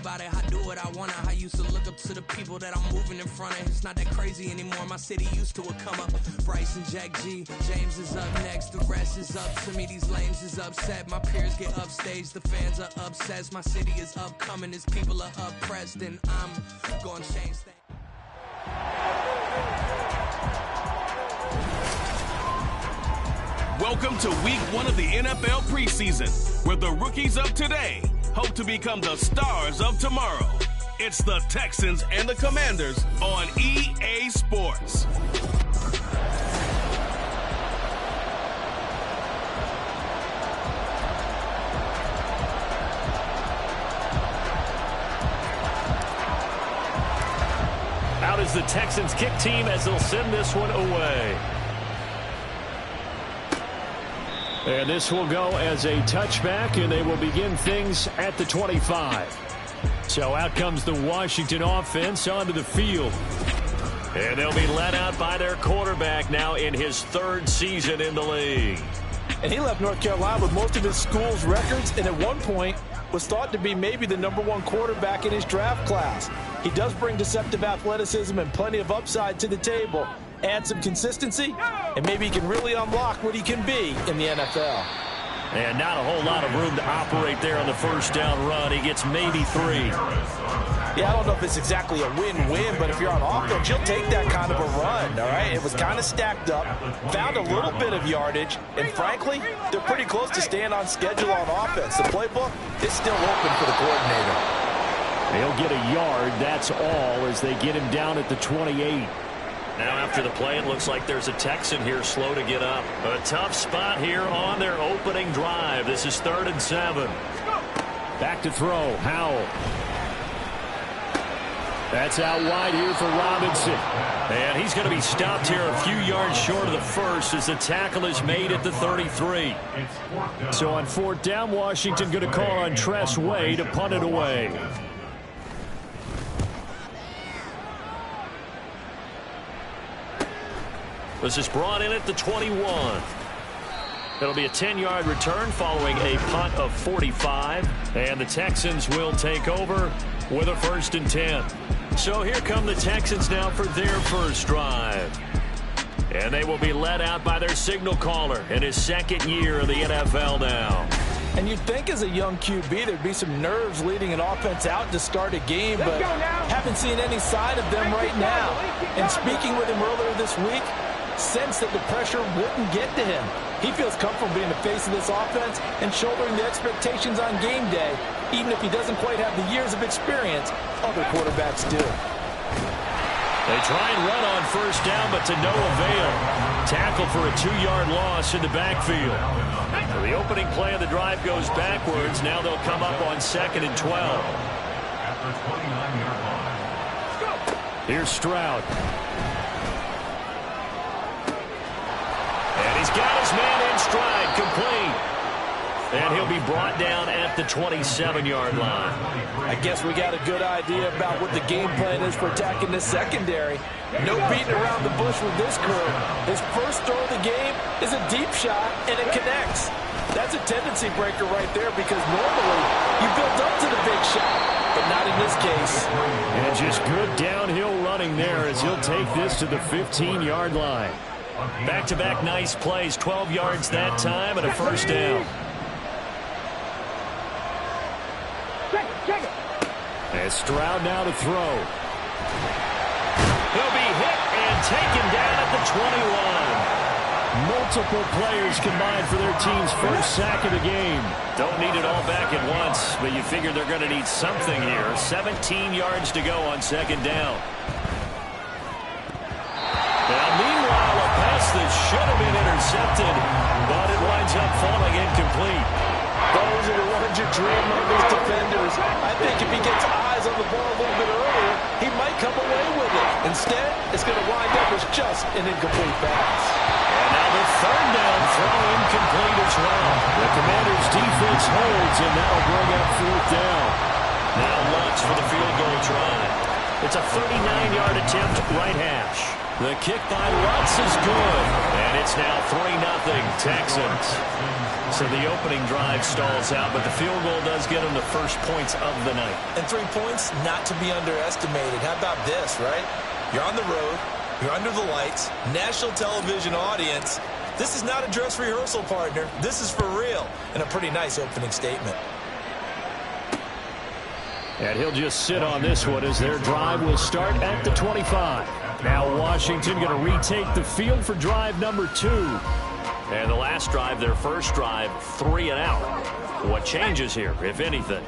about it. I do what I want. I used to look up to the people that I'm moving in front of. It's not that crazy anymore. My city used to a come up. Bryce and Jack G. James is up next. The rest is up to me. These lames is upset. My peers get upstaged. The fans are obsessed. My city is upcoming. His people are oppressed. And I'm going to change things. Welcome to week 1 of the NFL preseason, where the rookies of today hope to become the stars of tomorrow. It's the Texans and the Commanders on EA Sports. Out is the Texans kick team as they'll send this one away. And this will go as a touchback, and they will begin things at the 25. So out comes the Washington offense onto the field. And they'll be let out by their quarterback now in his 3rd season in the league. And he left North Carolina with most of his school's records, and at one point was thought to be maybe the #1 quarterback in his draft class. He does bring deceptive athleticism and plenty of upside to the table. Add some consistency, and maybe he can really unlock what he can be in the NFL. And not a whole lot of room to operate there on the first down run. He gets maybe 3. Yeah, I don't know if it's exactly a win-win, but if you're on offense, you'll take that kind of a run, all right? It was kind of stacked up, found a little bit of yardage, and frankly, they're pretty close to staying on schedule on offense. The playbook is still open for the coordinator. They'll get a yard, that's all, as they get him down at the 28. Now after the play, it looks like there's a Texan here slow to get up. A tough spot here on their opening drive. This is 3rd and 7. Back to throw, Howell. That's out wide here for Robinson. And he's going to be stopped here a few yards short of the first as the tackle is made at the 33. So on 4th down, Washington going to call on Tress Way to punt it away. This is brought in at the 21. It'll be a 10-yard return following a punt of 45. And the Texans will take over with a 1st and 10. So here come the Texans now for their first drive. And they will be led out by their signal caller in his 2nd year in the NFL now. And you'd think as a young QB there'd be some nerves leading an offense out to start a game, but haven't seen any sign of them right now. And speaking with him earlier this week, sense that the pressure wouldn't get to him. He feels comfortable being the face of this offense and shouldering the expectations on game day, even if he doesn't quite have the years of experience other quarterbacks do. They try and run on 1st down, but to no avail. Tackle for a 2-yard loss in the backfield. So the opening play of the drive goes backwards. Now they'll come up on 2nd and 12. Here's Stroud. And he's got his man in stride, complete. And he'll be brought down at the 27-yard line. I guess we got a good idea about what the game plan is for attacking this secondary. No beating around the bush with this crew. His first throw of the game is a deep shot, and it connects. That's a tendency breaker right there because normally you build up to the big shot, but not in this case. And just good downhill running there as he'll take this to the 15-yard line. Back-to-back nice plays, 12 yards that time and a 1st down. And Stroud now to throw. He'll be hit and taken down at the 21. Multiple players combined for their team's first sack of the game. Don't need it all back at once, but you figure they're going to need something here. 17 yards to go on 2nd down. Now, meanwhile, a pass that should have been intercepted, but it winds up falling incomplete. Those are the ones you dream of as defenders. I think if he gets eyes on the ball a little bit earlier, he might come away with it. Instead, it's going to wind up as just an incomplete pass. And now the 3rd down throw incomplete as well. The Commanders' defense holds, and that'll bring up 4th down. Now Lutz for the field goal try. It's a 39-yard attempt right hash. The kick by Lutz is good. And it's now 3-0 Texans. So the opening drive stalls out, but the field goal does get them the first points of the night. And 3 points, not to be underestimated. How about this, right? You're on the road. You're under the lights. National television audience. This is not a dress rehearsal, partner. This is for real. And a pretty nice opening statement. And he'll just sit on this one as their drive will start at the 25. Now Washington going to retake the field for drive number 2. And the last drive, their first drive, 3 and out. What changes here, if anything?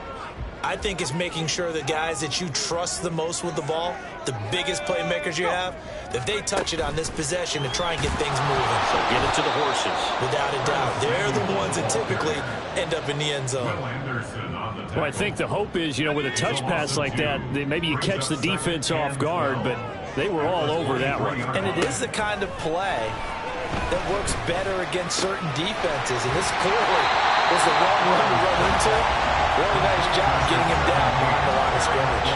I think it's making sure the guys that you trust the most with the ball, the biggest playmakers you have, that they touch it on this possession to try and get things moving. So get it to the horses. Without a doubt. They're the ones that typically end up in the end zone. Well, I think the hope is, with a touch pass like that, maybe you catch the defense off guard, but they were all over that one. And it is the kind of play that works better against certain defenses. And this clearly was the wrong run to run into. Really nice job getting him down behind the line of scrimmage.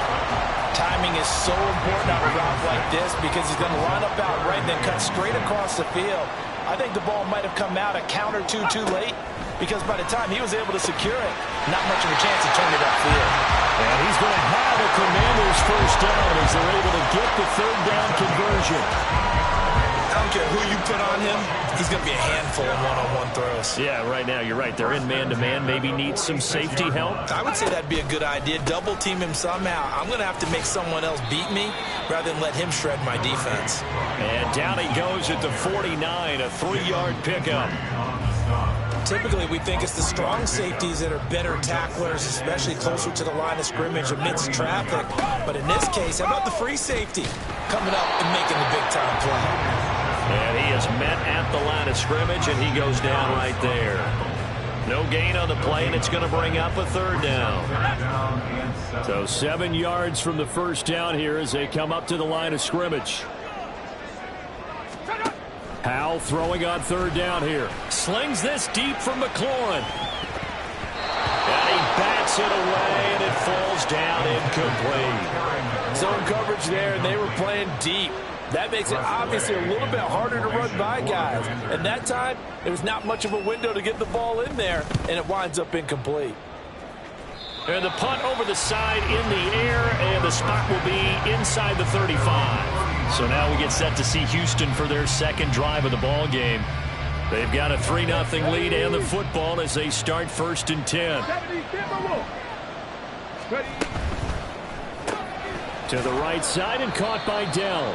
Timing is so important on a route like this because he's going to line up out right and then cut straight across the field. I think the ball might have come out a count or two too late because by the time he was able to secure it, not much of a chance to turn it upfield. And he's going to have a Commanders first down as they're able to get the third down conversion. I don't care who you put on him, he's going to be a handful in one-on-one throws. Yeah, right now, you're right. They're in man-to-man. Maybe need some safety help. I would say that'd be a good idea. Double team him somehow. I'm going to have to make someone else beat me rather than let him shred my defense. And down he goes at the 49, a 3-yard pickup. Typically, we think it's the strong safeties that are better tacklers, especially closer to the line of scrimmage amidst traffic. But in this case, how about the free safety coming up and making the big-time play? And he is met at the line of scrimmage, and he goes down right there. No gain on the play, and it's going to bring up a third down. So 7 yards from the first down here as they come up to the line of scrimmage. Howell throwing on third down here. Slings this deep from McLaurin. And he bats it away, and it falls down incomplete. Zone coverage there, and they were playing deep. That makes it obviously a little bit harder to run by guys. And that time, there was not much of a window to get the ball in there, and it winds up incomplete. And the punt over the side in the air, and the spot will be inside the 35. So now we get set to see Houston for their second drive of the ball game. They've got a 3-0 lead and the football as they start 1st and 10. To the right side and caught by Dell.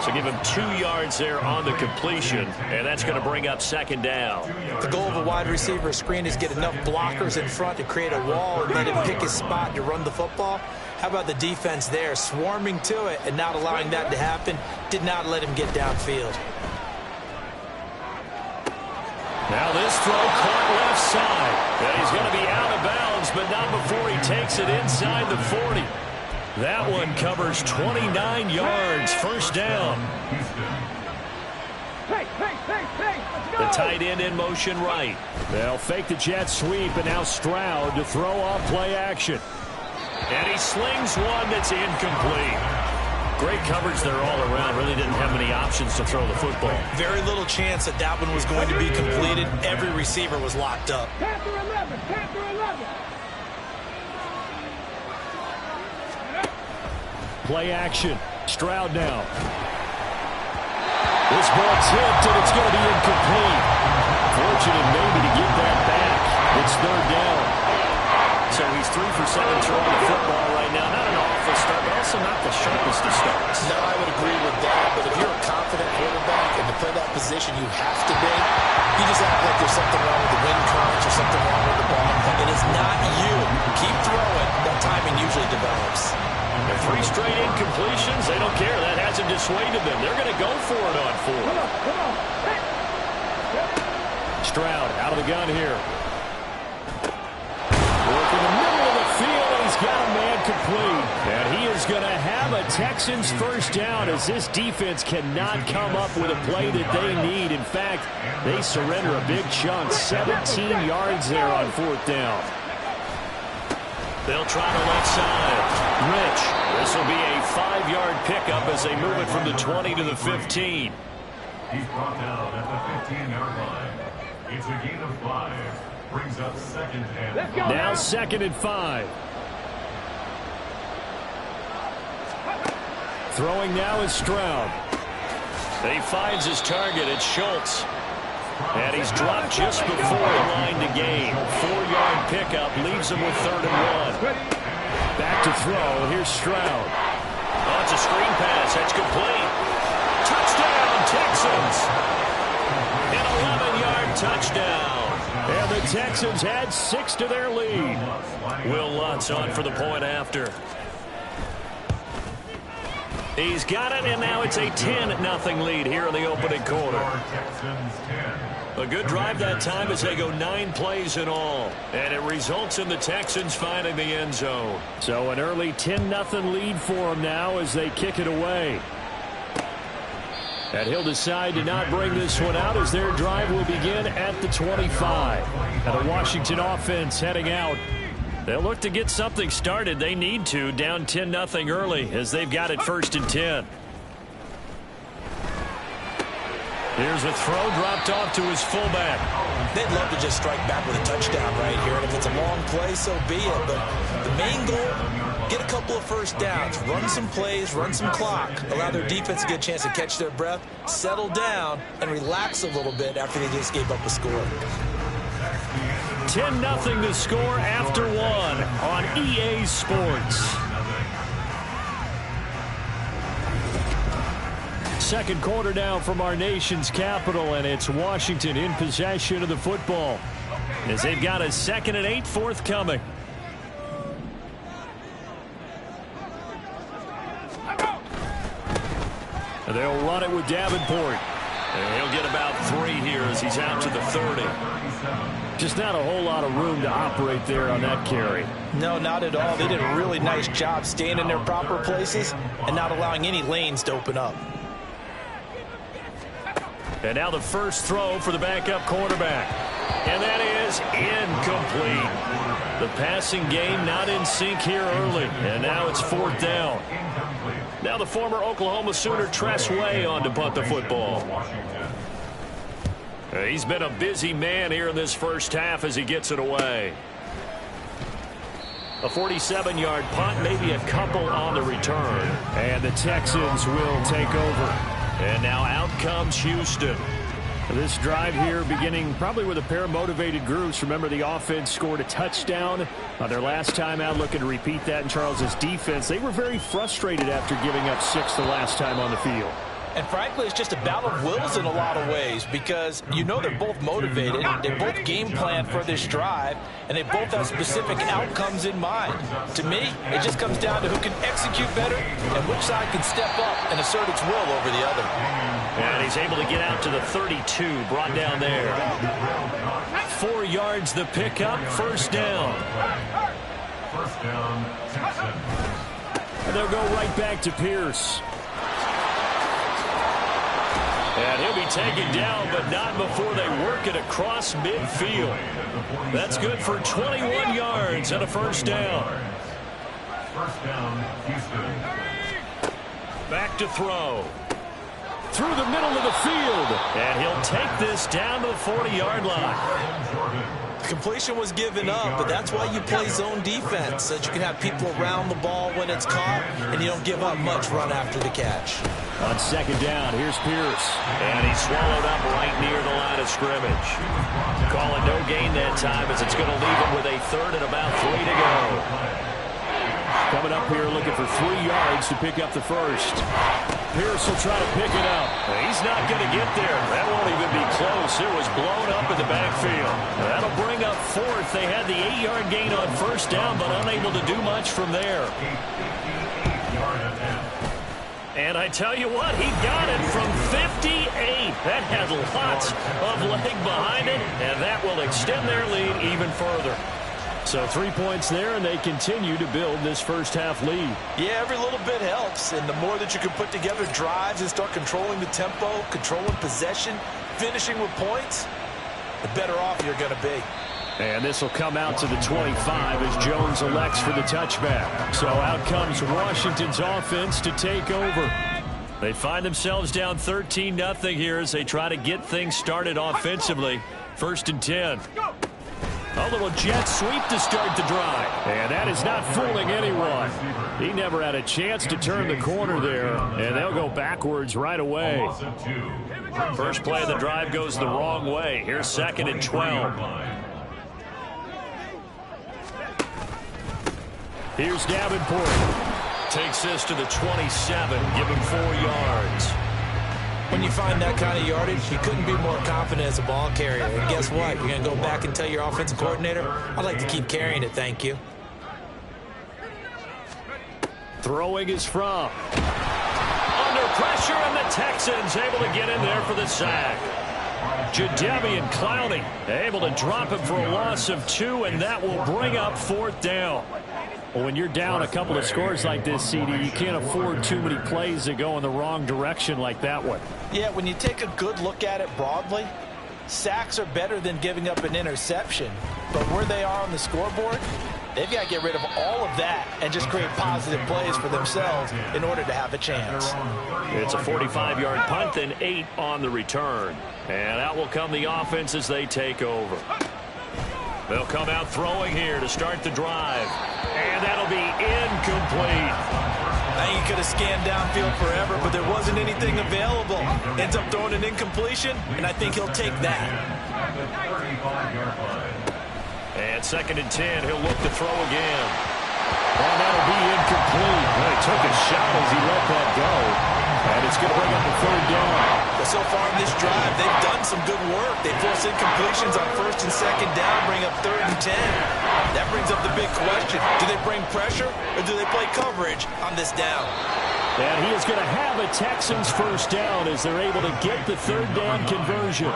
So give him 2 yards there on the completion, and that's going to bring up 2nd down. The goal of a wide receiver screen is get enough blockers in front to create a wall and let him pick his spot to run the football. How about the defense there, swarming to it and not allowing that to happen, did not let him get downfield. Now this throw caught left side. And he's going to be out of bounds, but not before he takes it inside the 40. That one covers 29 yards, first down. The tight end in motion right. They'll fake the jet sweep, and now Stroud to throw off play action. And he slings one that's incomplete. Great coverage there all around. Really didn't have many options to throw the football. Very little chance that that one was going to be completed. Every receiver was locked up. Panther 11, Panther 11. Play action. Stroud now. This ball tipped, and it's going to be incomplete. Fortunate maybe to get that back. It's 3rd down. So he's 3 for 7 throwing the football right now. Not an awful start, but also not the sharpest of starts. No, I would agree with that. But if you're a confident quarterback and to play that position you have to be, you just act like there's something wrong with the wind currents or something wrong with the ball. It is not you. Keep throwing. That timing usually develops. And 3 straight incompletions, they don't care. That hasn't dissuaded them. They're going to go for it on 4. Come on. Hey. Stroud out of the gun here. Work in the middle of the field, and he's got a man complete. And he is going to have a Texans first down as this defense cannot come up with a play that they need. In fact, they surrender a big chunk, 17 yards there on 4th down. They'll try the left side. Rich. This will be a 5-yard pickup as they move it from the 20 to the 15. He's brought down at the 15-yard line. It's a gain of 5. Brings up second and 5. Now 2nd and 5. Throwing now is Stroud. He finds his target. It's Schultz. And he's dropped just before the line to gain. 4-yard pickup leaves him with 3rd and 1. Back to throw. Here's Stroud. Oh, it's a screen pass. That's complete. Touchdown, Texans. An 11-yard touchdown. And the Texans add 6 to their lead. Will Lutz on for the point after. He's got it, and now it's a 10-0 lead here in the opening quarter. A good drive that time as they go 9 plays in all. And it results in the Texans finding the end zone. So an early 10-0 lead for them now as they kick it away. And he'll decide to not bring this one out as their drive will begin at the 25. And the Washington offense heading out. They'll look to get something started. They need to, down 10-0 early as they've got it 1st and 10. Here's a throw dropped off to his fullback. They'd love to just strike back with a touchdown right here. And if it's a long play, so be it. But the main goal, get a couple of first downs, run some plays, run some clock, allow their defense to get a chance to catch their breath, settle down, and relax a little bit after they just gave up a score. 10-0 to score after 1 on EA Sports. Second quarter now from our nation's capital, and it's Washington in possession of the football as they've got a 2nd and 8 forthcoming. They'll run it with Davenport. And he'll get about 3 here as he's out to the 30. Just not a whole lot of room to operate there on that carry. No, not at all. They did a really nice job staying in their proper places and not allowing any lanes to open up. And now the first throw for the backup quarterback. And that is incomplete. The passing game not in sync here early. And now it's 4th down. Now the former Oklahoma Sooner Tress Way on to punt the football. He's been a busy man here in this first half as he gets it away. A 47-yard punt, maybe a couple on the return. And the Texans will take over. And now out comes Houston. This drive here beginning probably with a pair of motivated groups. Remember, the offense scored a touchdown on their last time out. Looking to repeat that in Charles's defense. They were very frustrated after giving up 6 the last time on the field. And frankly, it's just a battle of wills in a lot of ways because you know they're both motivated, they both game plan for this drive, and they both have specific outcomes in mind. To me, it just comes down to who can execute better and which side can step up and assert its will over the other. And he's able to get out to the 32, brought down there. 4 yards the pickup, 1st down. First down, Texans. And they'll go right back to Pierce. And he'll be taken down, but not before they work it across midfield. That's good for 21 yards and a 1st down. First down, Houston. Back to throw. Through the middle of the field. And he'll take this down to the 40-yard line. Completion was given up, but that's why you play zone defense, so that you can have people around the ball when it's caught, and you don't give up much run after the catch. On 2nd down, here's Pierce. And he's swallowed up right near the line of scrimmage. Call it no gain that time as it's going to leave him with a 3rd and about 3 to go. Coming up here looking for 3 yards to pick up the 1st. Pierce will try to pick it up. He's not going to get there. That won't even be close. It was blown up in the backfield. That'll bring up 4th. They had the 8-yard gain on 1st down, but unable to do much from there. And I tell you what, he got it from 58. That had lots of leg behind it, and that will extend their lead even further. So 3 points there, and they continue to build this first half lead. Yeah, every little bit helps, and the more that you can put together drives and start controlling the tempo, controlling possession, finishing with points, the better off you're going to be. And this will come out to the 25 as Jones elects for the touchback. So out comes Washington's offense to take over. They find themselves down 13-0 here as they try to get things started offensively. 1st and 10. A little jet sweep to start the drive. And that is not fooling anyone. He never had a chance to turn the corner there. And they'll go backwards right away. First play of the drive goes the wrong way. Here's 2nd and 12. Here's Davenport. Takes this to the 27. Give him 4 yards. When you find that kind of yardage, you couldn't be more confident as a ball carrier. And guess what? You're going to go back and tell your offensive coordinator, I'd like to keep carrying it, thank you. Throwing is from. Under pressure, and the Texans able to get in there for the sack. Jadeveon Clowney able to drop him for a loss of 2, and that will bring up 4th down. Well, when you're down a couple of scores like this, CD, you can't afford too many plays that go in the wrong direction like that one. Yeah, when you take a good look at it broadly, sacks are better than giving up an interception. But where they are on the scoreboard, they've got to get rid of all of that and just create positive plays for themselves in order to have a chance. It's a 45-yard punt, then 8 on the return. And out will come the offense as they take over. They'll come out throwing here to start the drive. And that'll be incomplete. I think he could have scanned downfield forever, but there wasn't anything available. Ends up throwing an incompletion, and I think he'll take that. And 2nd and 10, he'll look to throw again. And that'll be incomplete. Well, he took a shot as he let that go. And it's going to bring up a 3rd down. But so far in this drive, they've done some good work. They force incompletions on 1st and 2nd down, bring up 3rd and 10. That brings up the big question. Do they bring pressure or do they play coverage on this down? And he is going to have a Texans 1st down as they're able to get the 3rd down conversion.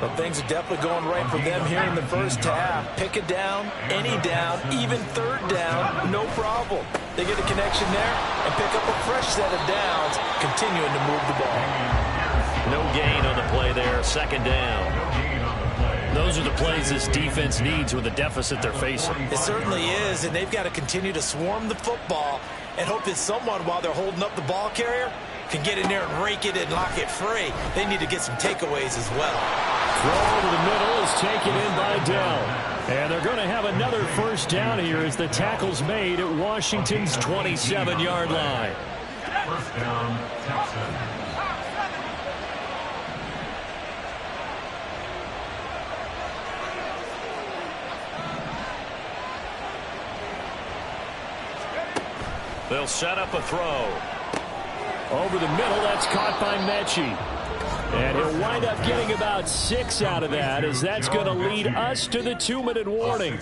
But things are definitely going right for them here in the first half. Pick a down, any down, even 3rd down, no problem. They get a connection there and pick up a fresh set of downs, continuing to move the ball. No gain on the play there, 2nd down. Those are the plays this defense needs with the deficit they're facing. It certainly is, and they've got to continue to swarm the football and hope that someone, while they're holding up the ball carrier, can get in there and rake it and lock it free. They need to get some takeaways as well. Throw over the middle is taken in by Dell. And they're going to have another 1st down here as the tackle's made at Washington's 27-yard line. 1st down, Texans. They'll set up a throw. Over the middle, that's caught by Mechie. And he'll wind up getting about 6 out of that, as that's going to lead us to the 2-minute warning.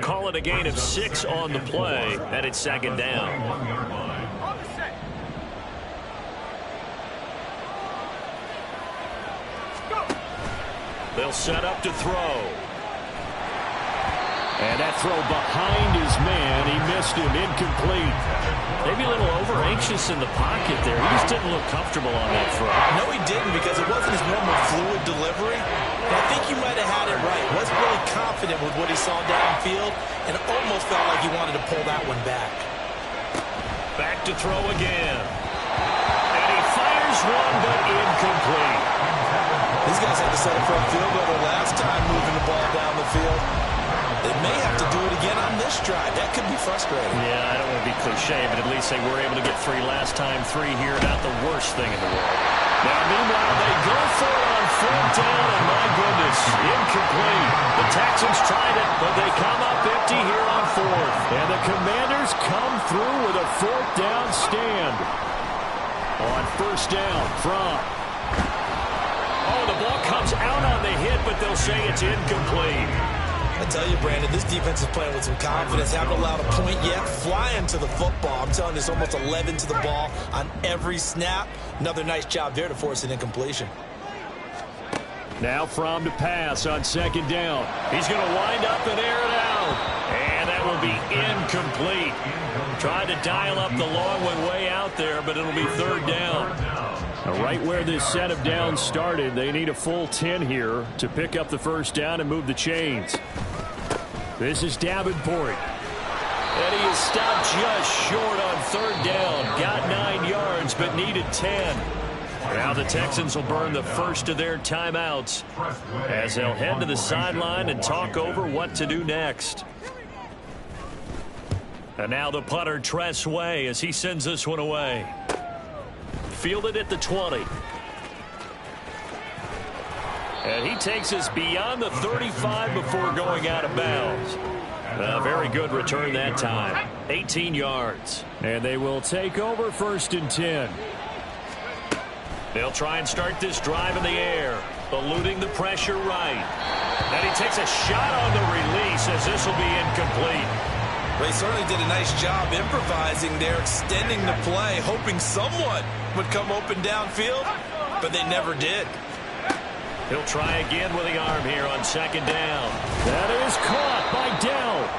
Call it a gain of 6 on the play, and it's 2nd down. They'll set up to throw. And that throw behind his man, he missed him, incomplete. Maybe a little over-anxious in the pocket there. He just didn't look comfortable on that throw. No, he didn't, because it wasn't his normal fluid delivery. And I think you might have had it right. Wasn't really confident with what he saw downfield, and it almost felt like he wanted to pull that one back. Back to throw again. And he fires one, but incomplete. These guys had to set up for a field goal the last time moving the ball down the field. They may have to do it again on this drive. That could be frustrating. Yeah, I don't want to be cliche, but at least they were able to get 3 last time. 3 here, not the worst thing in the world. Now, meanwhile, they go for it on 4th down, and my goodness, incomplete. The Texans tried it, but they come up empty here on 4th. And the Commanders come through with a 4th down stand. On 1st down from. Oh, the ball comes out on the hit, but they'll say it's incomplete. I tell you, Brandon, this defense is playing with some confidence. Haven't allowed a point yet. Flying to the football. I'm telling you, it's almost 11 to the ball on every snap. Another nice job there to force an incompletion. Now from to pass on 2nd down. He's going to wind up and air it out. And that will be incomplete. Tried to dial up the long one way out there, but it'll be 3rd down. Now, right where this set of downs started, they need a full 10 here to pick up the 1st down and move the chains. This is Davenport. And he is stopped just short on third down. Got 9 yards, but needed 10. Now the Texans will burn the first of their timeouts as they'll head to the sideline and talk over what to do next. And now the punter, Tress Way, as he sends this one away. Fielded at the 20. And he takes us beyond the 35 before going out of bounds. A very good return that time. 18 yards. And they will take over 1st and 10. They'll try and start this drive in the air, eluding the pressure right. And he takes a shot on the release as this will be incomplete. They certainly did a nice job improvising there, extending the play, hoping someone would come open downfield, but they never did. He'll try again with the arm here on 2nd down. That is caught by Dell.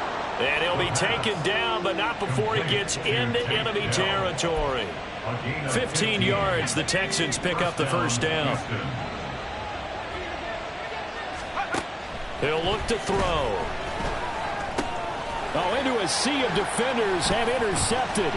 And he'll be taken down, but not before he gets into enemy territory. 15 yards, the Texans pick up the 1st down. He'll look to throw. Oh, into a sea of defenders, have intercepted.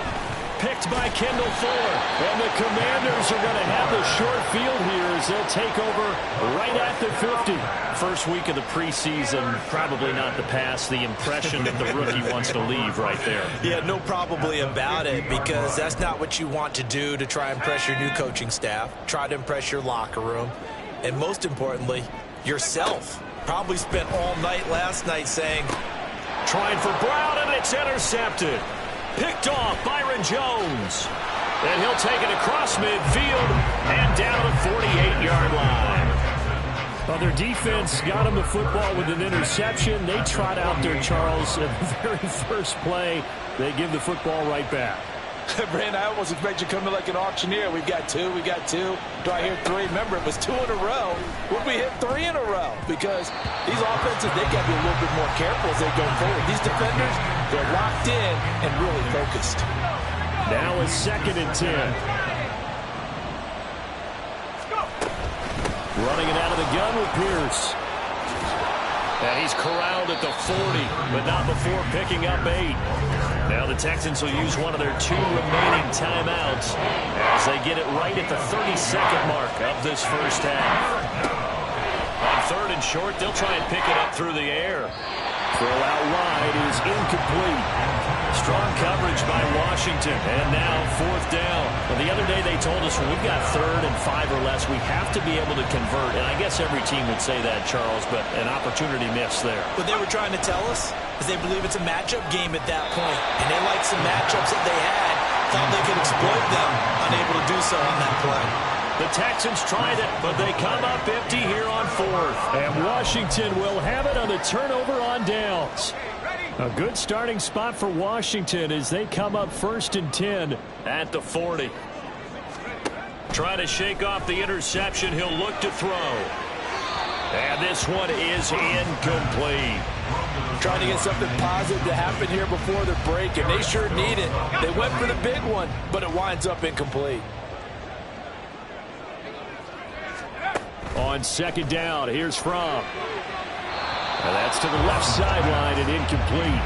Picked by Kendall Fuller. And the Commanders are going to have the short field here as they'll take over right at the 50. First week of the preseason, probably not the pass. The impression that the rookie wants to leave right there. Yeah, no probably about it, because that's not what you want to do to try and impress your new coaching staff. Try to impress your locker room. And most importantly, yourself. Probably spent all night last night saying, trying for Brown, and it's intercepted. Picked off Byron Jones. And he'll take it across midfield and down to the 48-yard line. Well, their defense got him the football with an interception. They trot out there, Charles, at the very first play. They give the football right back. Brandon, I almost expect you to come in like an auctioneer. We've got 2, we got 2. Do I hear 3? Remember, it was 2 in a row. Would we hit 3 in a row? Because these offenses, they got to be a little bit more careful as they go forward. These defenders, they're locked in and really focused. Now it's 2nd and 10. Running it out of the gun with Pierce. And he's corralled at the 40, but not before picking up 8. Now the Texans will use one of their 2 remaining timeouts as they get it right at the 32nd mark of this first half. On 3rd and short, they'll try and pick it up through the air. Throw out wide is incomplete. Strong coverage by Washington, and now 4th down. Well, the other day they told us when we've got 3rd and 5 or less, we have to be able to convert. And I guess every team would say that, Charles, but an opportunity missed there. What they were trying to tell us is they believe it's a matchup game at that point. And they liked some matchups that they had, thought they could exploit them, unable to do so on that play. The Texans tried it, but they come up empty here on 4th. And Washington will have it on the turnover on downs. A good starting spot for Washington as they come up 1st and 10 at the 40. Trying to shake off the interception. He'll look to throw. And this one is incomplete. Trying to get something positive to happen here before the break, and they sure need it. They went for the big one, but it winds up incomplete. On 2nd down, here's Fromm. And that's to the left sideline and incomplete.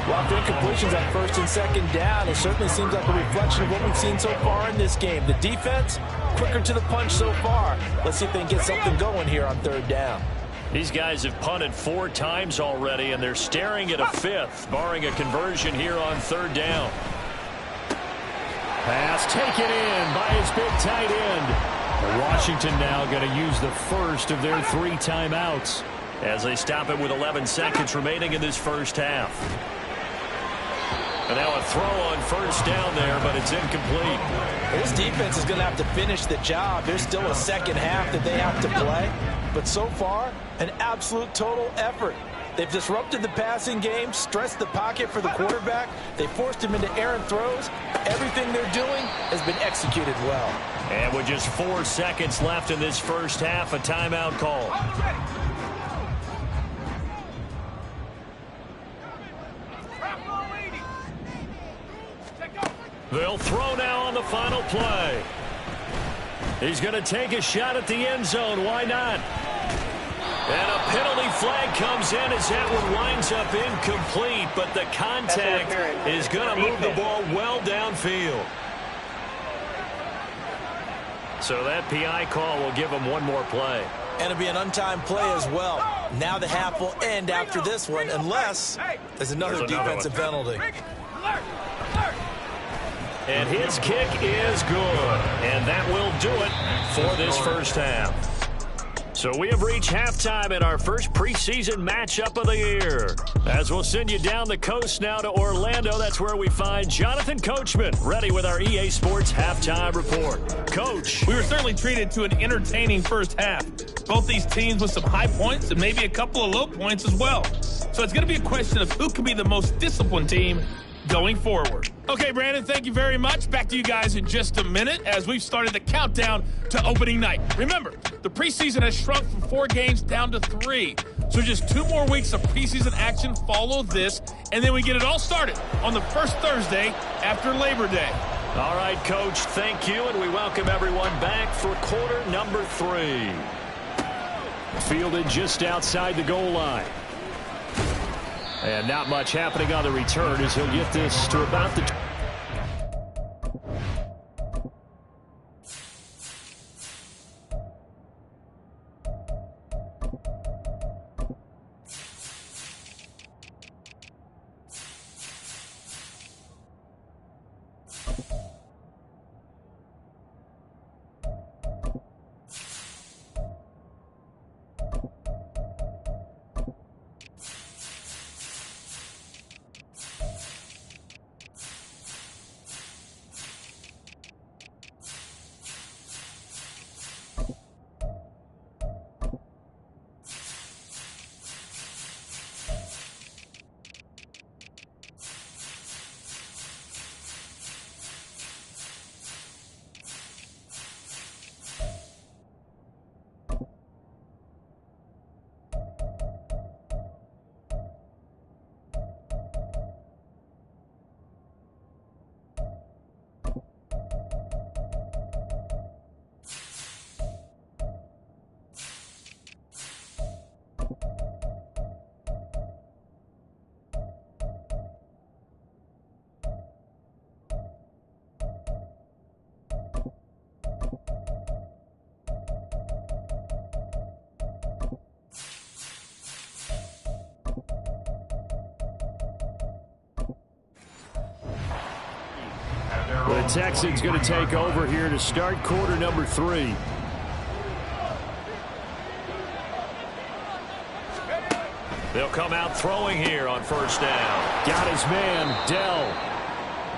Well, the incompletions on 1st and 2nd down, it certainly seems like a reflection of what we've seen so far in this game. The defense, quicker to the punch so far. Let's see if they can get something going here on 3rd down. These guys have punted 4 times already, and they're staring at a 5th, barring a conversion here on 3rd down. Pass taken in by his big tight end. Washington now going to use the first of their 3 timeouts as they stop it with 11 seconds remaining in this first half. And now a throw on 1st down there, but it's incomplete. This defense is going to have to finish the job. There's still a 2nd half that they have to play. But so far, an absolute total effort. They've disrupted the passing game, stressed the pocket for the quarterback. They forced him into errant throws. Everything they're doing has been executed well. And with just 4 seconds left in this first half, a timeout call. They'll throw now on the final play. He's going to take a shot at the end zone. Why not? And a penalty flag comes in as that one winds up incomplete, but the contact is going to move the ball well downfield. So that PI call will give them one more play. And it'll be an untimed play as well. Now the half will end after this one, unless there's another defensive penalty. And his kick is good. And that will do it for this first half. So we have reached halftime in our first preseason matchup of the year. As we'll send you down the coast now to Orlando, that's where we find Jonathan Coachman, ready with our EA Sports halftime report. Coach. We were certainly treated to an entertaining first half. Both these teams with some high points and maybe a couple of low points as well. So it's going to be a question of who can be the most disciplined team going forward. Okay, Brandon, thank you very much. Back to you guys in just a minute as we've started the countdown to opening night. Remember, the preseason has shrunk from 4 games down to 3. So just 2 more weeks of preseason action follow this, and then we get it all started on the first Thursday after Labor Day. All right, Coach, thank you, and we welcome everyone back for quarter number 3. Fielded just outside the goal line. And not much happening on the return as he'll get this to about the... The Texans going to take over here to start quarter number 3. They'll come out throwing here on first down. Got his man, Dell.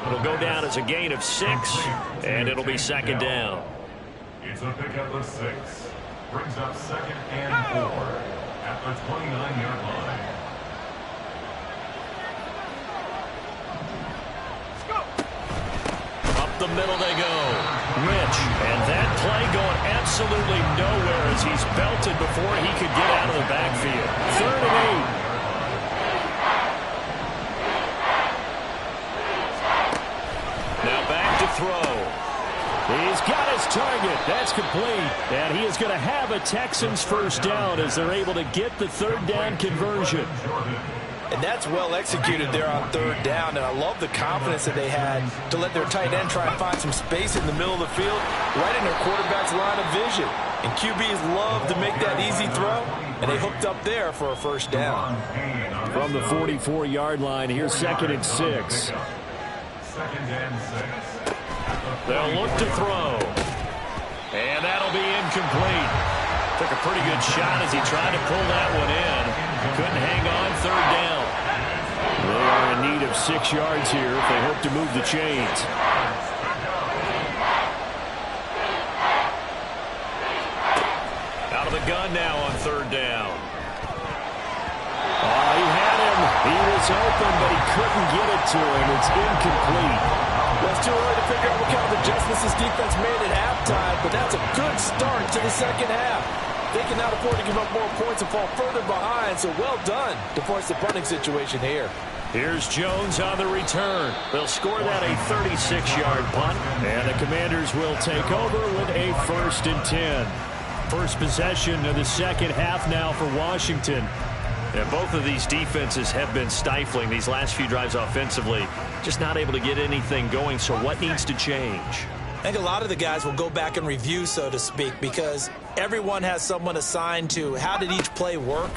It'll go down as a gain of 6, and it'll be second down. It's a pickup of 6. Brings up second and 4 at the 29-yard line. The middle they go. Rich. And that play going absolutely nowhere as he's belted before he could get out of the backfield. 3rd and 8. Now back to throw. He's got his target. That's complete. And he is going to have a Texans first down as they're able to get the 3rd down conversion. And that's well executed there on 3rd down, and I love the confidence that they had to let their tight end try and find some space in the middle of the field, right in their quarterback's line of vision. And QBs love to make that easy throw, and they hooked up there for a first down. From the 44-yard line, here's 2nd and 6. 2nd and 6. They'll look to throw. And that'll be incomplete. Took a pretty good shot as he tried to pull that one in. Couldn't hang on, 3rd down. They are in need of 6 yards here if they hope to move the chains. Out of the gun now on 3rd down. Oh, he had him. He was open, but he couldn't get it to him. It's incomplete. Well, it's too early to figure out what kind of adjustments this defense made at halftime, but that's a good start to the second half. They cannot afford to give up more points and fall further behind, so well done to force the punting situation here. Here's Jones on the return. They'll score that a 36-yard punt, and the Commanders will take over with a 1st and 10. First possession of the second half now for Washington. And both of these defenses have been stifling these last few drives offensively. Just not able to get anything going. So what needs to change? I think a lot of the guys will go back and review, so to speak, because everyone has someone assigned to how did each play work.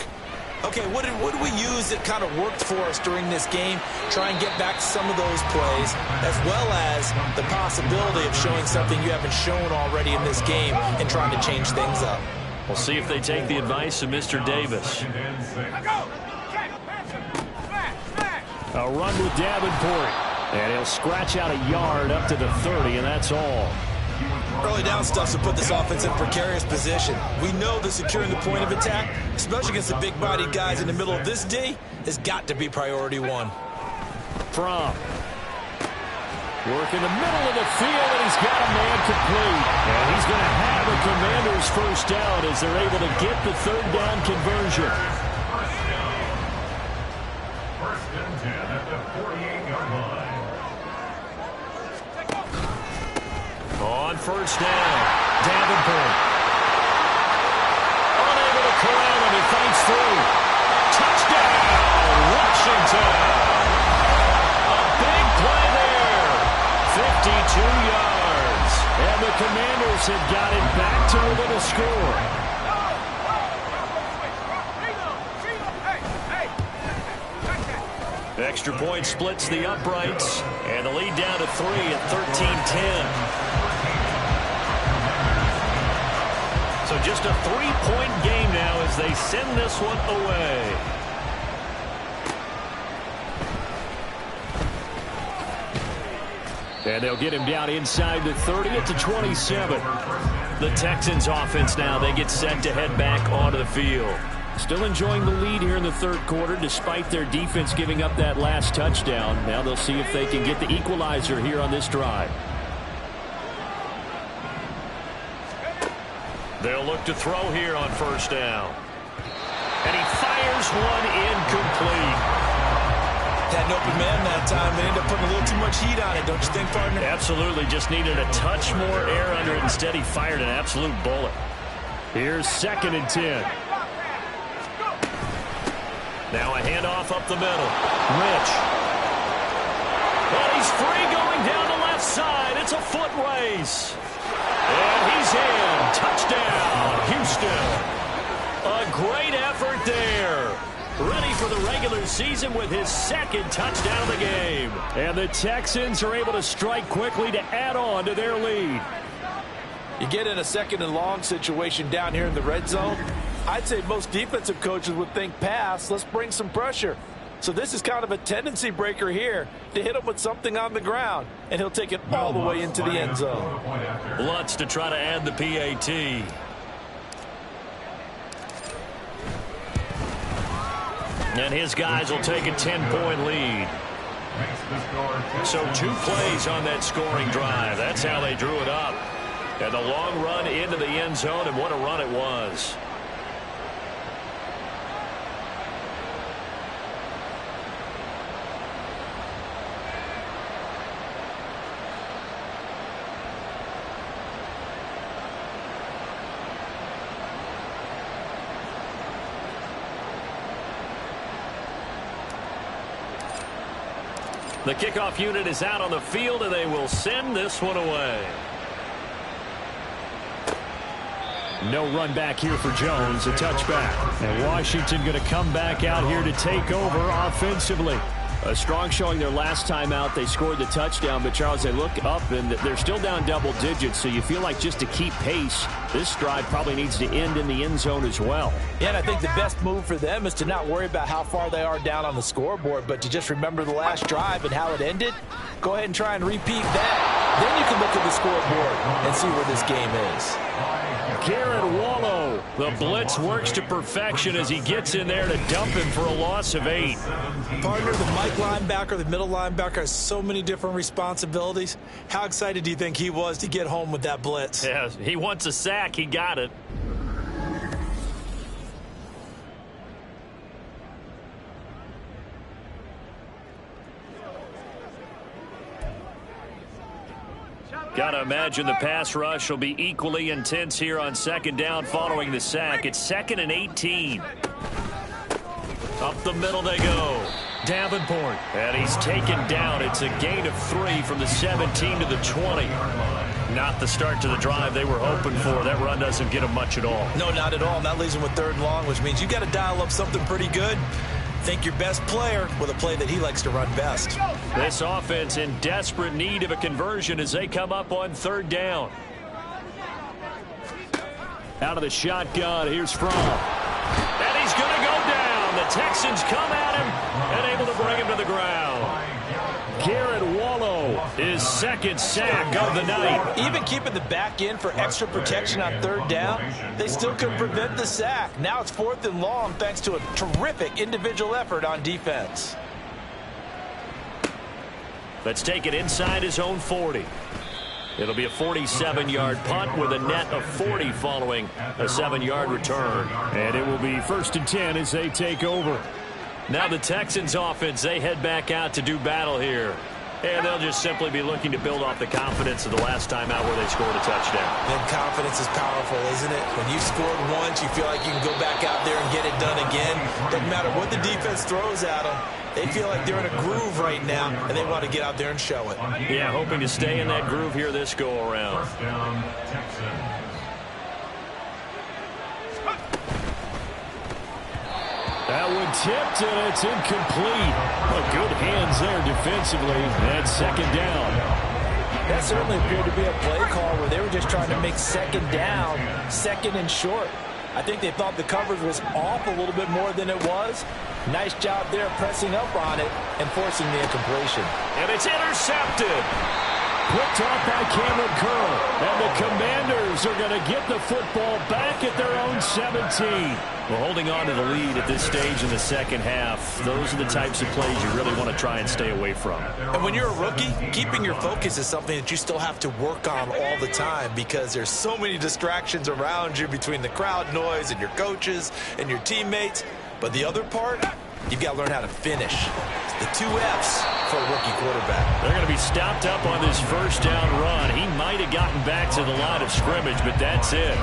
Okay, what did we use that kind of worked for us during this game? Try and get back to some of those plays, as well as the possibility of showing something you haven't shown already in this game and trying to change things up. We'll see if they take the advice of Mr. Davis. A run with Davenport. And he'll scratch out a yard up to the 30, and that's all. Early down stuff to put this offense in precarious position. We know that securing the point of attack, especially against the big-bodied guys in the middle of this D, has got to be priority one. From work in the middle of the field, and he's got a man complete. And he's going to have a Commander's first down as they're able to get the third down conversion. First and 10 at the 48-yard line. On first down, Davenport. Unable to corral him, he fights through. Touchdown, Washington. A big play there. 52 yards. And the Commanders have got it back to within a score. Extra point splits the uprights, and the lead down to 3 at 13-10. So just a 3-point game now as they send this one away. And they'll get him down inside the 30 at the 27. The Texans offense now, they get set to head back onto the field. Still enjoying the lead here in the third quarter despite their defense giving up that last touchdown. Now they'll see if they can get the equalizer here on this drive. They'll look to throw here on first down. And he fires one incomplete. Had an open man that time. They ended up putting a little too much heat on it, don't you think, partner? Absolutely. Just needed a touch more air under it. Instead, he fired an absolute bullet. Here's 2nd and 10. Now a handoff up the middle. Rich. And he's free going down the left side. It's a foot race. And he's in. Touchdown, Houston. A great effort there. Ready for the regular season with his 2nd touchdown of the game. And the Texans are able to strike quickly to add on to their lead. You get in a 2nd and long situation down here in the red zone. I'd say most defensive coaches would think pass. Let's bring some pressure. So this is kind of a tendency breaker here to hit him with something on the ground, and he'll take it all the way into the end zone. Lutz to try to add the PAT. And his guys will take a 10-point lead. So 2 plays on that scoring drive. That's how they drew it up. And the long run into the end zone, and what a run it was. The kickoff unit is out on the field, and they will send this one away. No run back here for Jones, a touchback. And Washington going to come back out here to take over offensively. A strong showing their last time out. They scored the touchdown, but Charles, they look up and they're still down double digits, so you feel like just to keep pace, this drive probably needs to end in the end zone as well. Yeah, and I think the best move for them is to not worry about how far they are down on the scoreboard, but to just remember the last drive and how it ended. Go ahead and try and repeat that. Then you can look at the scoreboard and see where this game is. Garrett Wallow, the blitz works to perfection as he gets in there to dump him for a loss of 8. Partner, the Mike linebacker, the middle linebacker has so many different responsibilities. How excited do you think he was to get home with that blitz? Yeah, he wants a sack. He got it. Got to imagine the pass rush will be equally intense here on second down following the sack. It's 2nd and 18. Up the middle they go. Davenport. And he's taken down. It's a gain of 3 from the 17 to the 20. Not the start to the drive they were hoping for. That run doesn't get them much at all. No, not at all. And that leaves them with 3rd and long, which means you got to dial up something pretty good. Think your best player with a play that he likes to run best. This offense in desperate need of a conversion as they come up on 3rd down. Out of the shotgun, here's Fromm. And he's going to go down. The Texans come at him and able to bring him to the ground. Garrett Wallow, his 2nd sack of the night. Even keeping the back in for extra protection on 3rd down, they still couldn't prevent the sack. Now it's 4th and long thanks to a terrific individual effort on defense. Let's take it inside his own 40. It'll be a 47-yard punt with a net of 40 following a 7-yard return. And it will be 1st and 10 as they take over. Now the Texans offense, they head back out to do battle here. And they'll just simply be looking to build off the confidence of the last time out where they scored a touchdown. And confidence is powerful, isn't it? When you've scored once, you feel like you can go back out there and get it done again. Doesn't matter what the defense throws at them. They feel like they're in a groove right now, and they want to get out there and show it. Yeah, hoping to stay in that groove here this go-around. First down, Texans. That one tipped, and it's incomplete. Well, good hands there defensively. And 2nd down. That certainly appeared to be a play call where they were just trying to make 2nd down, 2nd and short. I think they thought the coverage was off a little bit more than it was. Nice job there pressing up on it and forcing the incompletion. And it's intercepted. Picked off by Cameron Curl. And the Commanders are going to get the football back at their own 17. Well, holding on to the lead at this stage in the 2nd half, those are the types of plays you really want to try and stay away from. And when you're a rookie, keeping your focus is something that you still have to work on all the time because there's so many distractions around you between the crowd noise and your coaches and your teammates. But the other part, you've got to learn how to finish. The 2 F's for a rookie quarterback. They're going to be stopped up on this 1st down run. He might have gotten back to the line of scrimmage, but that's it.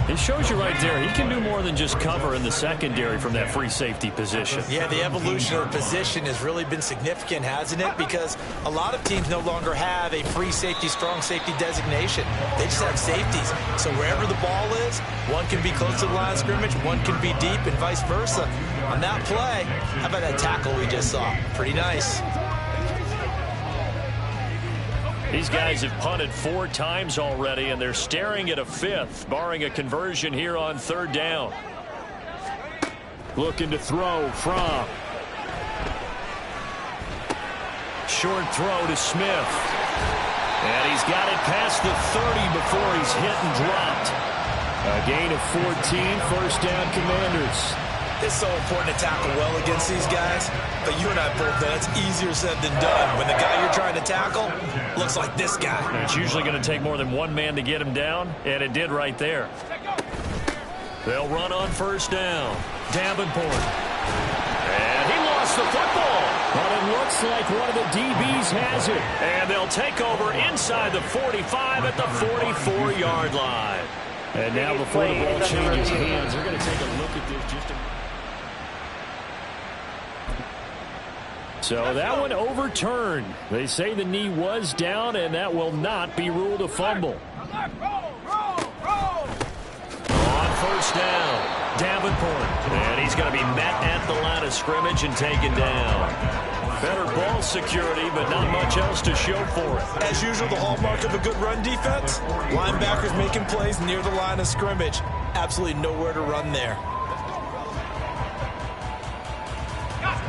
It shows you right there, he can do more than just cover in the secondary from that free safety position. Yeah, the evolution of the position has really been significant, hasn't it? Because a lot of teams no longer have a free safety, strong safety designation. They just have safeties. So wherever the ball is, one can be close to the line of scrimmage, one can be deep, and vice versa. On that play, how about that tackle we just saw? Pretty nice. These guys have punted 4 times already, and they're staring at a 5th, barring a conversion here on 3rd down. Looking to throw from. Short throw to Smith. And he's got it past the 30 before he's hit and dropped. A gain of 14, 1st down Commanders. It's so important to tackle well against these guys, but you and I both know it's easier said than done. When the guy you're trying to tackle looks like this guy. It's usually going to take more than one man to get him down, and it did right there. They'll run on 1st down. Davenport. And he lost the football. But it looks like one of the DBs has it. And they'll take over inside the 45 at the 44-yard line. And now before the ball changes hands, they're going to take a look at this just a... So that one overturned. They say the knee was down, and that will not be ruled a fumble. On 1st down, Davenport. And he's going to be met at the line of scrimmage and taken down. Better ball security, but not much else to show for it. As usual, the hallmark of a good run defense, linebackers making plays near the line of scrimmage. Absolutely nowhere to run there.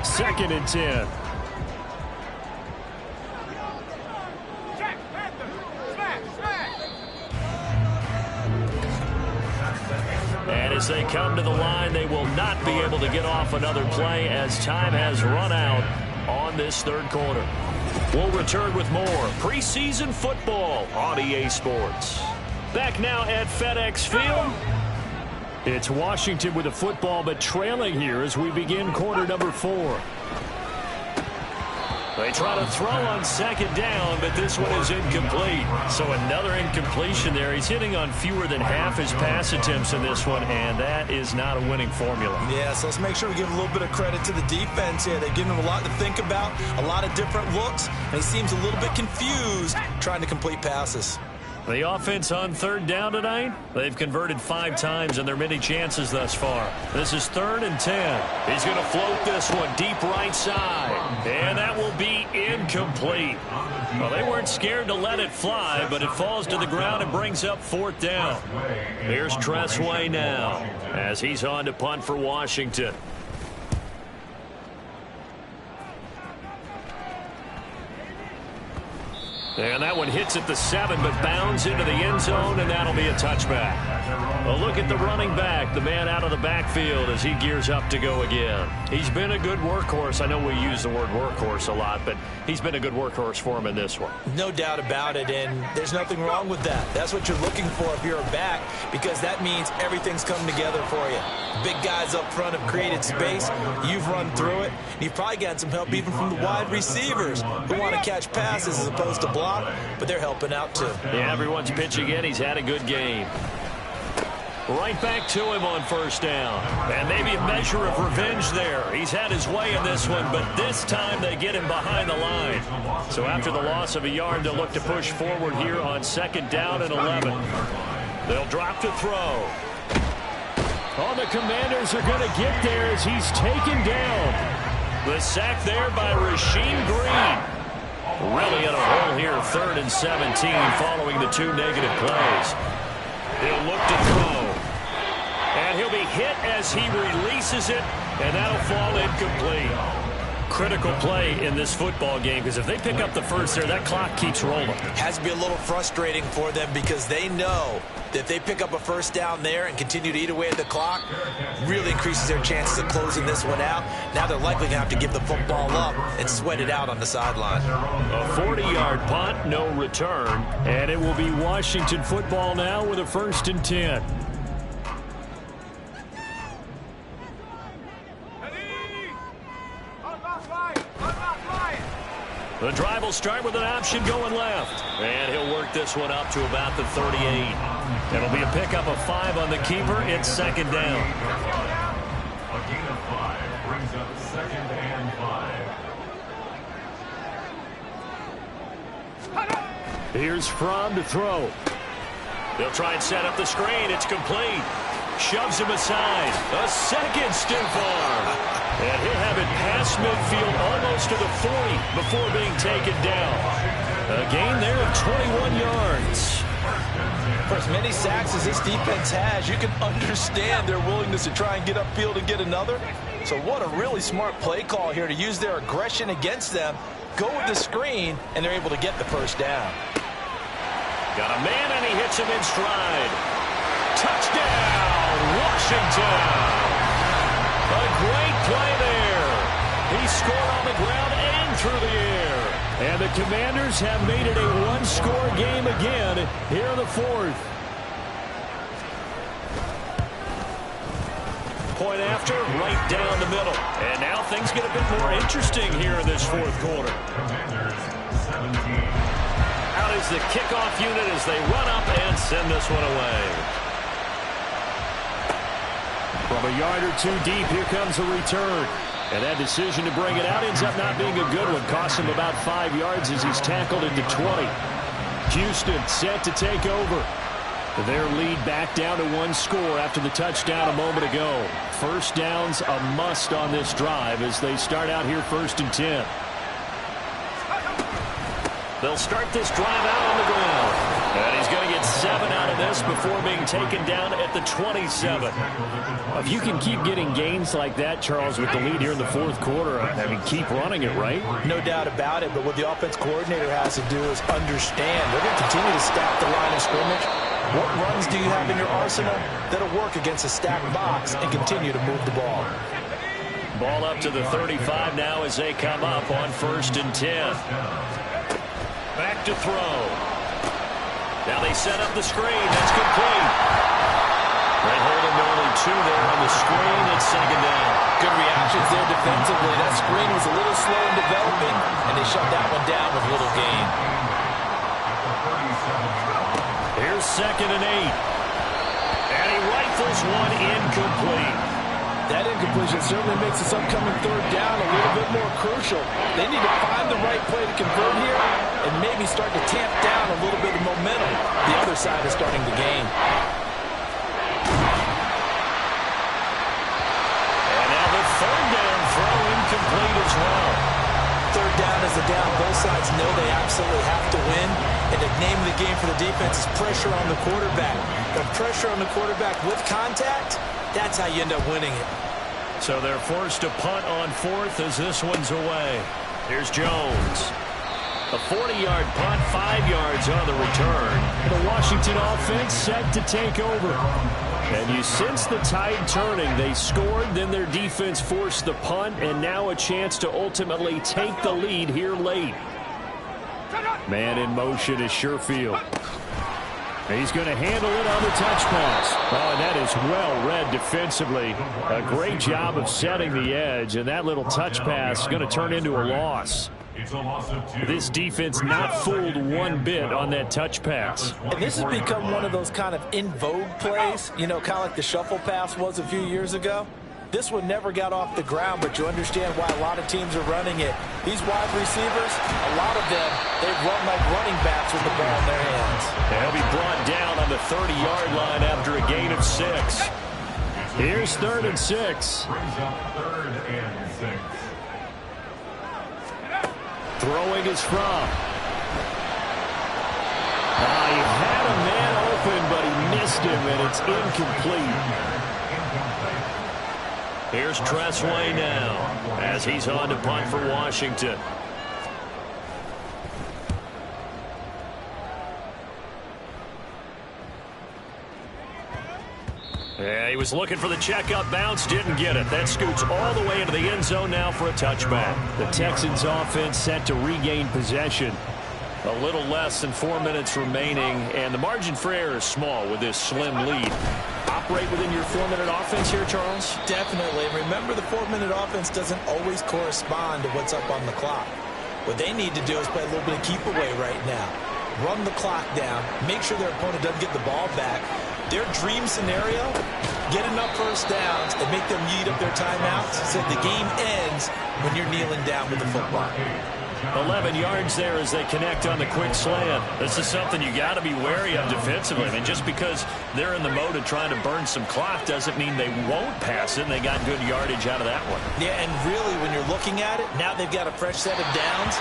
2nd and 10. And as they come to the line, they will not be able to get off another play as time has run out on this 3rd quarter. We'll return with more preseason football on EA Sports. Back now at FedEx Field. It's Washington with the football, but trailing here as we begin quarter number 4. They try to throw on second down, but this one is incomplete. So another incompletion there. He's hitting on fewer than half his pass attempts in this one, and that is not a winning formula. Yeah, so let's make sure we give a little bit of credit to the defense here. They've given him a lot to think about, a lot of different looks, and he seems a little bit confused trying to complete passes. The offense on third down tonight, they've converted 5 times in their many chances thus far. This is 3rd and 10. He's going to float this one deep right side, and that will be incomplete. Well, they weren't scared to let it fly, but it falls to the ground and brings up 4th down. Here's Tressway now as he's on to punt for Washington. And that one hits at the 7, but bounds into the end zone, and that'll be a touchback. A look at the running back, the man out of the backfield as he gears up to go again. He's been a good workhorse. I know we use the word workhorse a lot, but he's been a good workhorse for him in this one. No doubt about it, and there's nothing wrong with that. That's what you're looking for if you're a back, because that means everything's coming together for you. Big guys up front have created space. You've run through it. You've probably gotten some help even from the wide receivers who want to catch passes as opposed to block, but they're helping out too. Yeah, everyone's pitching in. He's had a good game. Right back to him on 1st down. And maybe a measure of revenge there. He's had his way in this one, but this time they get him behind the line. So after the loss of a yard, they'll look to push forward here on 2nd down and 11. They'll drop to throw. Oh, the Commanders are going to get there as he's taken down. The sack there by Rasheem Green. Really in a hole here, 3rd and 17 following the 2 negative plays. He'll look to throw. And he'll be hit as he releases it, and that'll fall incomplete. Critical play in this football game, because if they pick up the first there, that clock keeps rolling. Has to be a little frustrating for them because they know that if they pick up a 1st down there and continue to eat away at the clock, really increases their chances of closing this one out. Now they're likely going to have to give the football up and sweat it out on the sideline. A 40-yard punt, no return, and it will be Washington football now with a 1st and 10. The drive will start with an option going left. And he'll work this one up to about the 38. It'll be a pickup of 5 on the keeper. It's 2nd down. A gain of 5 brings up 2nd and 5. Here's Fromm to throw. They'll try and set up the screen. It's complete. Shoves him aside. A second stiff arm. And he'll have it past midfield almost to the 40 before being taken down. A gain there of 21 yards. For as many sacks as this defense has, you can understand their willingness to try and get upfield and get another. So what a really smart play call here to use their aggression against them. Go with the screen, and they're able to get the 1st down. Got a man, and he hits him in stride. Touchdown, Washington. A great play there. He scored on the ground and through the air. And the Commanders have made it a 1-score game again here in the 4th. Point after, right down the middle. And now things get a bit more interesting here in this 4th quarter. Out is the kickoff unit as they run up and send this one away. From a yard or 2 deep, here comes a return. And that decision to bring it out ends up not being a good one. Costs him about 5 yards as he's tackled into 20. Houston set to take over. Their lead back down to 1 score after the touchdown a moment ago. 1st down's a must on this drive as they start out here 1st and 10. They'll start this drive out on the ground. And he's going to get 7 out of this before being taken down at the 27. If you can keep getting gains like that, Charles, with the lead here in the 4th quarter, I mean, keep running it, right? No doubt about it, but what the offense coordinator has to do is understand. They're going to continue to stack the line of scrimmage. What runs do you have in your arsenal that'll work against a stacked box and continue to move the ball? Ball up to the 35 now as they come up on 1st and 10. Back to throw. Now they set up the screen. That's complete. They hold him to only 2 there on the screen. It's second down. Good reactions there defensively. That screen was a little slow in developing, and they shut that one down with little gain. Here's 2nd and 8. And he rifles one incomplete. That incompletion certainly makes this upcoming 3rd down a little bit more crucial. They need to find the right play to convert here and maybe start to tamp down a little bit of momentum. The other side is starting to gain. And now the 3rd down throw incomplete as well. 3rd down is a down. Both sides know they absolutely have to win. And the name of the game for the defense is pressure on the quarterback. The pressure on the quarterback with contact, that's how you end up winning it. So they're forced to punt on 4th as this one's away. Here's Jones. A 40-yard punt, 5 yards on the return. The Washington offense set to take over. And you sense the tide turning. They scored, then their defense forced the punt, and now a chance to ultimately take the lead here late. Man in motion is Sherfield. He's going to handle it on the touch pass. Oh, and that is well read defensively. A great job of setting the edge, and that little touch pass is going to turn into a loss. This defense not fooled one bit on that touch pass. And this has become one of those kind of in vogue plays, you know, kind of like the shuffle pass was a few years ago. This one never got off the ground, but you understand why a lot of teams are running it. These wide receivers, a lot of them, they run like running backs with the ball in their hands. They'll be brought down on the 30-yard line after a gain of 6. Here's 3rd and 6. Throwing is from. He had a man open, but he missed him, and it's incomplete. Here's Tressway now as he's on to punt for Washington. Yeah, he was looking for the checkup bounce, didn't get it. That scoots all the way into the end zone now for a touchback. The Texans offense set to regain possession. A little less than 4 minutes remaining, and the margin for error is small with this slim lead. Operate within your 4-minute offense here, Charles? Definitely. Remember, the 4-minute offense doesn't always correspond to what's up on the clock. What they need to do is play a little bit of keep away right now. Run the clock down. Make sure their opponent doesn't get the ball back. Their dream scenario, get enough first downs and make them eat up their timeouts so the game ends when you're kneeling down with the football. 11 yards there as they connect on the quick slant. This is something you got to be wary of defensively. I mean, just because they're in the mode of trying to burn some clock doesn't mean they won't pass it, and they got good yardage out of that one. Yeah, and really, when you're looking at it, now they've got a fresh set of downs.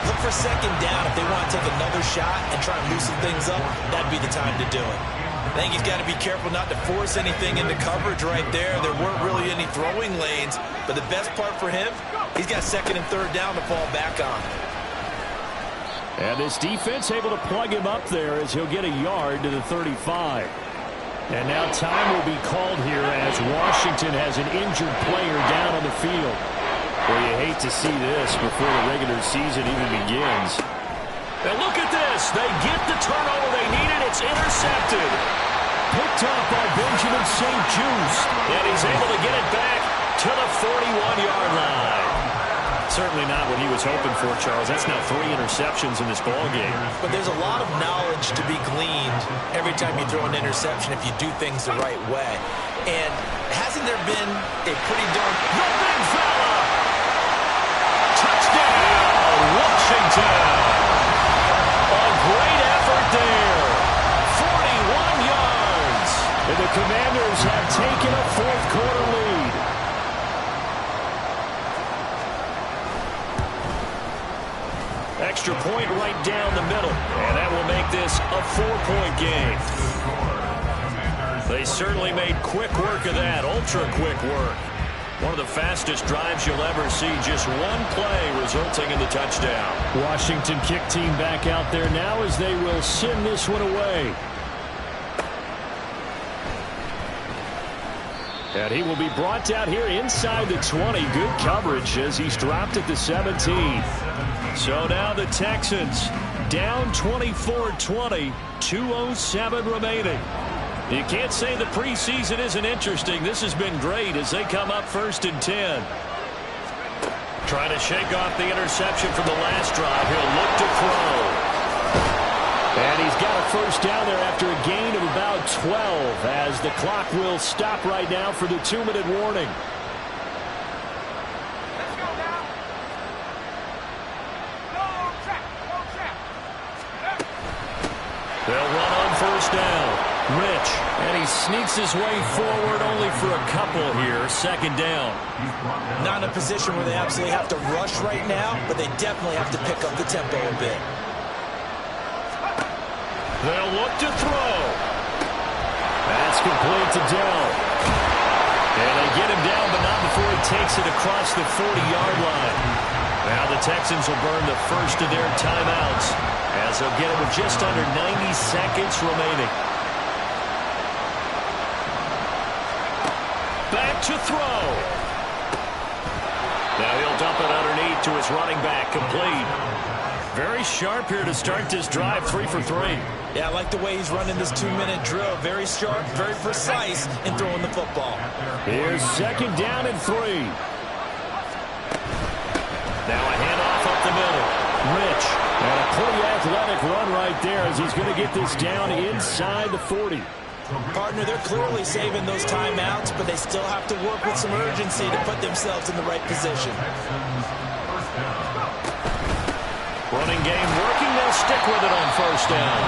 Look for 2nd down. If they want to take another shot and try and loosen things up, that'd be the time to do it. I think he's got to be careful not to force anything into coverage right there. There weren't really any throwing lanes, but the best part for him, he's got 2nd and 3rd down to fall back on. And this defense able to plug him up there as he'll get a yard to the 35. And now time will be called here as Washington has an injured player down on the field. Well, you hate to see this before the regular season even begins. And look at this. They get the turnover they needed. It's intercepted. Picked up by Benjamin St. Juste. And he's able to get it back to the 41-yard line. Certainly not what he was hoping for, Charles. That's now 3 interceptions in this ballgame. But there's a lot of knowledge to be gleaned every time you throw an interception if you do things the right way. And hasn't there been a pretty darn... The big fella! Touchdown, Washington! A great effort there. 41 yards. And the Commanders have taken a 4th-quarter lead. Extra point right down the middle. And that will make this a 4-point game. They certainly made quick work of that. Ultra-quick work. One of the fastest drives you'll ever see. Just one play resulting in the touchdown. Washington kick team back out there now as they will send this one away. And he will be brought down here inside the 20. Good coverage as he's dropped at the 17. So now the Texans down 24-20. 2:07 remaining. You can't say the preseason isn't interesting. This has been great as they come up 1st and 10. Trying to shake off the interception from the last drive. He'll look to throw. And he's got a first down there after a gain of about 12 as the clock will stop right now for the 2-minute warning. They'll run on first down. Rich, and he sneaks his way forward only for a couple here. 2nd down. Not in a position where they absolutely have to rush right now, but they definitely have to pick up the tempo a bit. They'll look to throw. That's complete to Dell. And they get him down, but not before he takes it across the 40-yard line. Now the Texans will burn the first of their timeouts as they'll get it with just under 90 seconds remaining. Back to throw. Now he'll dump it underneath to his running back, complete. Very sharp here to start this drive, 3 for 3. Yeah, I like the way he's running this 2-minute drill. Very sharp, very precise in throwing the football. Here's 2nd down and 3. Now a handoff up the middle. Rich, and a pretty athletic run right there as he's going to get this down inside the 40. Partner, they're clearly saving those timeouts, but they still have to work with some urgency to put themselves in the right position. Running game working. They'll stick with it on first down.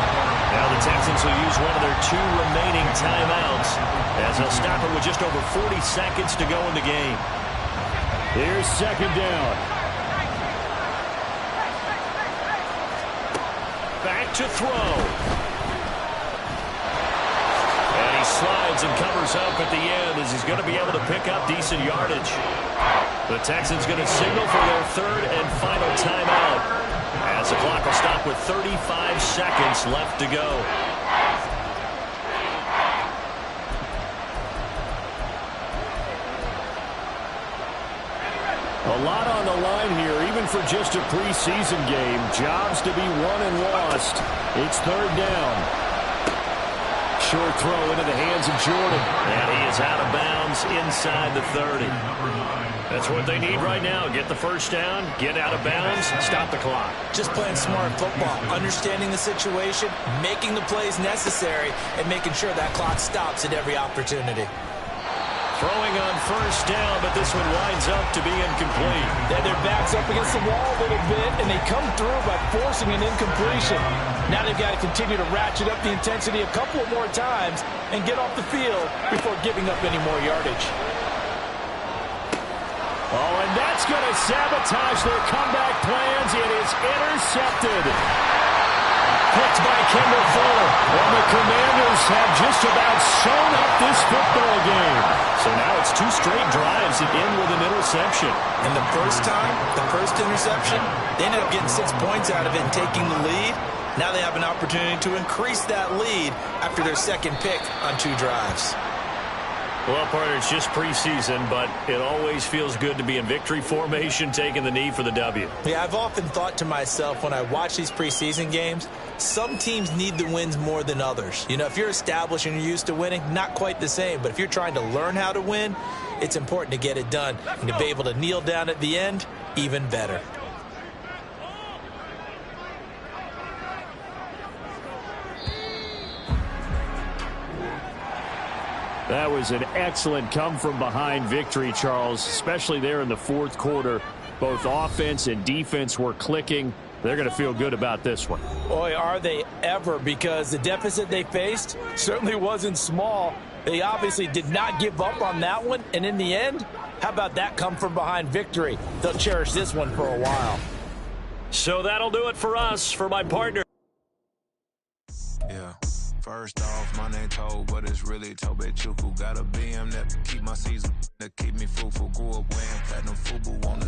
Now the Texans will use one of their 2 remaining timeouts as they'll stop it with just over 40 seconds to go in the game. Here's 2nd down. Back to throw. And he slides and covers up at the end as he's going to be able to pick up decent yardage. The Texans going to signal for their 3rd and final timeout as the clock will stop with 35 seconds left to go. A lot on the line here, even for just a preseason game. Jobs to be won and lost. It's 3rd down. Short throw into the hands of Jordan. And he is out of bounds inside the 30. That's what they need right now. Get the first down, get out of bounds, stop the clock. Just playing smart football, understanding the situation, making the plays necessary, and making sure that clock stops at every opportunity. Throwing on first down, but this one winds up to be incomplete. Yeah, their back's up against the wall a little bit, and they come through by forcing an incompletion. Now they've got to continue to ratchet up the intensity a couple more times and get off the field before giving up any more yardage. Oh, and that's going to sabotage their comeback plans. It is intercepted. Picked by Kendall Fuller. And the Commanders have just about sewn up this football game. So now it's 2 straight drives that end with an interception. And the first time, the first interception, they ended up getting 6 points out of it and taking the lead. Now they have an opportunity to increase that lead after their 2nd pick on 2 drives. Well, partner, it's just preseason, but it always feels good to be in victory formation, taking the knee for the W. Yeah, I've often thought to myself when I watch these preseason games, some teams need the wins more than others. You know, if you're established and you're used to winning, not quite the same. But if you're trying to learn how to win, it's important to get it done. And to be able to kneel down at the end, even better. That was an excellent come-from-behind victory, Charles, especially there in the 4th quarter. Both offense and defense were clicking. They're going to feel good about this one. Boy, are they ever, because the deficit they faced certainly wasn't small. They obviously did not give up on that one, and in the end, how about that come-from-behind victory? They'll cherish this one for a while. So that'll do it for us, for my partner. Yeah. First off, my name Toe, but it's really Tobe Chuku. Got a BM that keep my season, that keep me fruitful. Grew up wearing platinum FUBU on the